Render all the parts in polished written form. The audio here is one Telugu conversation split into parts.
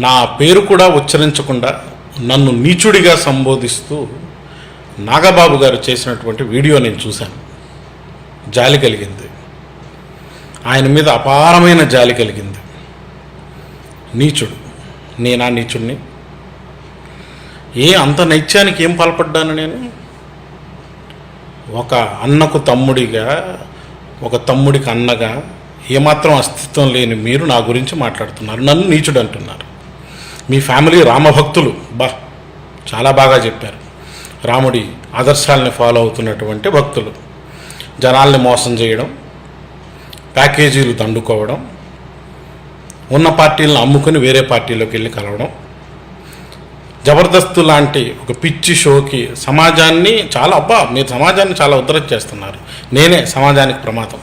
నా పేరు కూడా ఉచ్చరించకుండా నన్ను నీచుడిగా సంబోధిస్తూ నాగబాబు గారు చేసినటువంటి వీడియో నేను చూశాను. జాలి కలిగింది, ఆయన మీద అపారమైన జాలి కలిగింది. నీచుడు, నేనా నీచుడిని? అంత నైత్యానికి ఏం పాల్పడ్డాను నేను? ఒక అన్నకు తమ్ముడిగా, ఒక తమ్ముడికి అన్నగా ఏమాత్రం అస్తిత్వం లేని మీరు నా గురించి మాట్లాడుతున్నారు, నన్ను నీచుడు అంటున్నారు. మీ ఫ్యామిలీ రామభక్తులు, చాలా బాగా చెప్పారు. రాముడి ఆదర్శాలని ఫాలో అవుతున్నటువంటి భక్తులు. జనాల్ని మోసం చేయడం, ప్యాకేజీలు దండుకోవడం, ఉన్న పార్టీలను అమ్ముకుని వేరే పార్టీలోకి వెళ్ళి కలవడం, జబర్దస్త్ లాంటి ఒక పిచ్చి షోకి సమాజాన్ని మీరు సమాజాన్ని చాలా ఉద్ధరణ చేస్తున్నారు, నేనే సమాజానికి ప్రమాదం.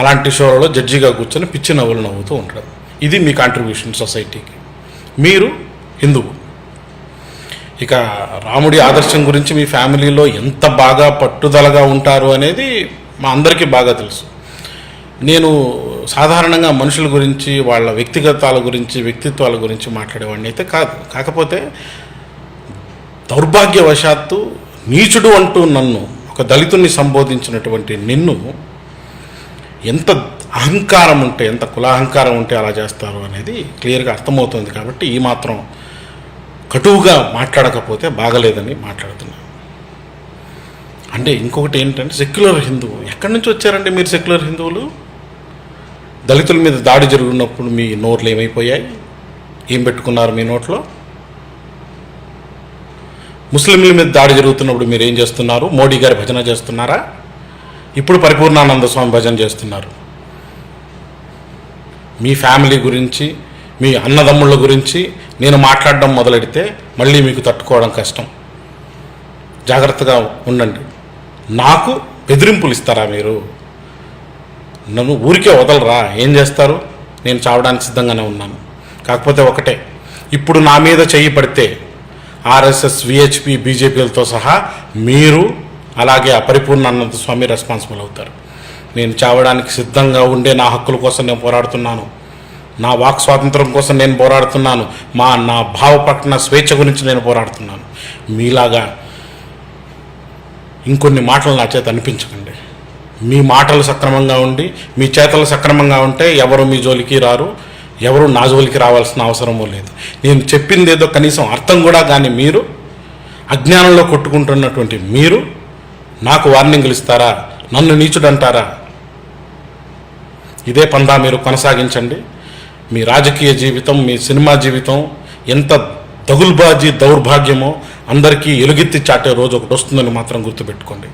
అలాంటి షోలలో జడ్జిగా కూర్చొని పిచ్చి నవ్వులు నవ్వుతూ ఉంటాడు. ఇది మీ కాంట్రిబ్యూషన్ సొసైటీకి. మీరు హిందువు. ఇక రాముడి ఆదర్శం గురించి మీ ఫ్యామిలీలో ఎంత బాగా పట్టుదలగా ఉంటారు అనేది మా అందరికీ బాగా తెలుసు. నేను సాధారణంగా మనుషుల గురించి, వాళ్ళ వ్యక్తిత్వాల గురించి మాట్లాడేవాడిని అయితే కాదు. కాకపోతే దౌర్భాగ్యవశాత్తు నీచుడు అంటూ నన్ను, ఒక దళితుణ్ణి సంబోధించినటువంటి నిన్ను ఎంత అహంకారం ఉంటే, ఎంత కులాహంకారం ఉంటే అలా చేస్తారు అనేది క్లియర్గా అర్థమవుతుంది. కాబట్టి ఈ మాత్రం కటువుగా మాట్లాడకపోతే బాగలేదని మాట్లాడుతున్నాను. అంటే ఇంకొకటి ఏంటంటే, సెక్యులర్ హిందువు. ఎక్కడి నుంచి వచ్చారండి మీరు సెక్యులర్ హిందువులు? దళితుల మీద దాడి జరుగుతున్నప్పుడు మీ నోట్లు ఏమైపోయాయి? ఏం పెట్టుకున్నారు మీ నోట్లో? ముస్లింల మీద దాడి జరుగుతున్నప్పుడు మీరు ఏం చేస్తున్నారు? మోడీ గారి భజన చేస్తున్నారా? ఇప్పుడు పరిపూర్ణానంద స్వామి భజన చేస్తున్నారు. మీ ఫ్యామిలీ గురించి, మీ అన్నదమ్ముళ్ళ గురించి నేను మాట్లాడడం మొదలెడితే మళ్ళీ మీకు తట్టుకోవడం కష్టం. జాగ్రత్తగా ఉండండి. నాకు బెదిరింపులు ఇస్తారా మీరు? నన్ను ఊరికే వదలరా? ఏం చేస్తారు? నేను చావడానికి సిద్ధంగానే ఉన్నాను. కాకపోతే ఒకటే, ఇప్పుడు నా మీద చెయ్యి పడితే ఆర్ఎస్ఎస్, విహెచ్పి, బీజేపీలతో సహా మీరు, అలాగే పరిపూర్ణానంద స్వామి రెస్పాన్సిబుల్ అవుతారు. నేను చావడానికి సిద్ధంగా ఉండే నా హక్కుల కోసం నేను పోరాడుతున్నాను. నా వాక్ స్వాతంత్రం కోసం నేను పోరాడుతున్నాను. నా భావ ప్రకటన స్వేచ్ఛ గురించి నేను పోరాడుతున్నాను. మీలాగా ఇంకొన్ని మాటలు నా చేత అనిపించకండి. మీ మాటలు సక్రమంగా ఉండి, మీ చేతలు సక్రమంగా ఉంటే ఎవరు మీ జోలికి రారు, ఎవరు నా జోలికి రావాల్సిన అవసరమూ లేదు. నేను చెప్పింది ఏదో కనీసం అర్థం కూడా కానీ మీరు, అజ్ఞానంలో కొట్టుకుంటున్నటువంటి మీరు నాకు వార్నింగ్లు ఇస్తారా? నన్ను నీచుడు అంటారా? ఇదే పందా మీరు కొనసాగించండి. మీ రాజకీయ జీవితం, మీ సినిమా జీవితం ఎంత దౌర్భాగ్యమో అందరికీ ఎలుగెత్తి చాటే రోజు ఒకటి వస్తుందని మాత్రం గుర్తుపెట్టుకోండి.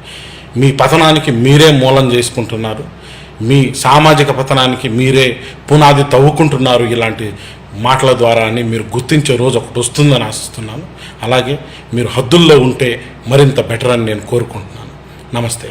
మీ పతనానికి మీరే మూలం చేసుకుంటున్నారు. మీ సామాజిక పతనానికి మీరే పునాది తవ్వుకుంటున్నారు ఇలాంటి మాటల ద్వారా అని మీరు గుర్తించే రోజు ఒకటి వస్తుందని ఆశిస్తున్నాను. అలాగే మీరు హద్దుల్లో ఉంటే మరింత బెటర్ అని నేను కోరుకుంటున్నాను. నమస్తే.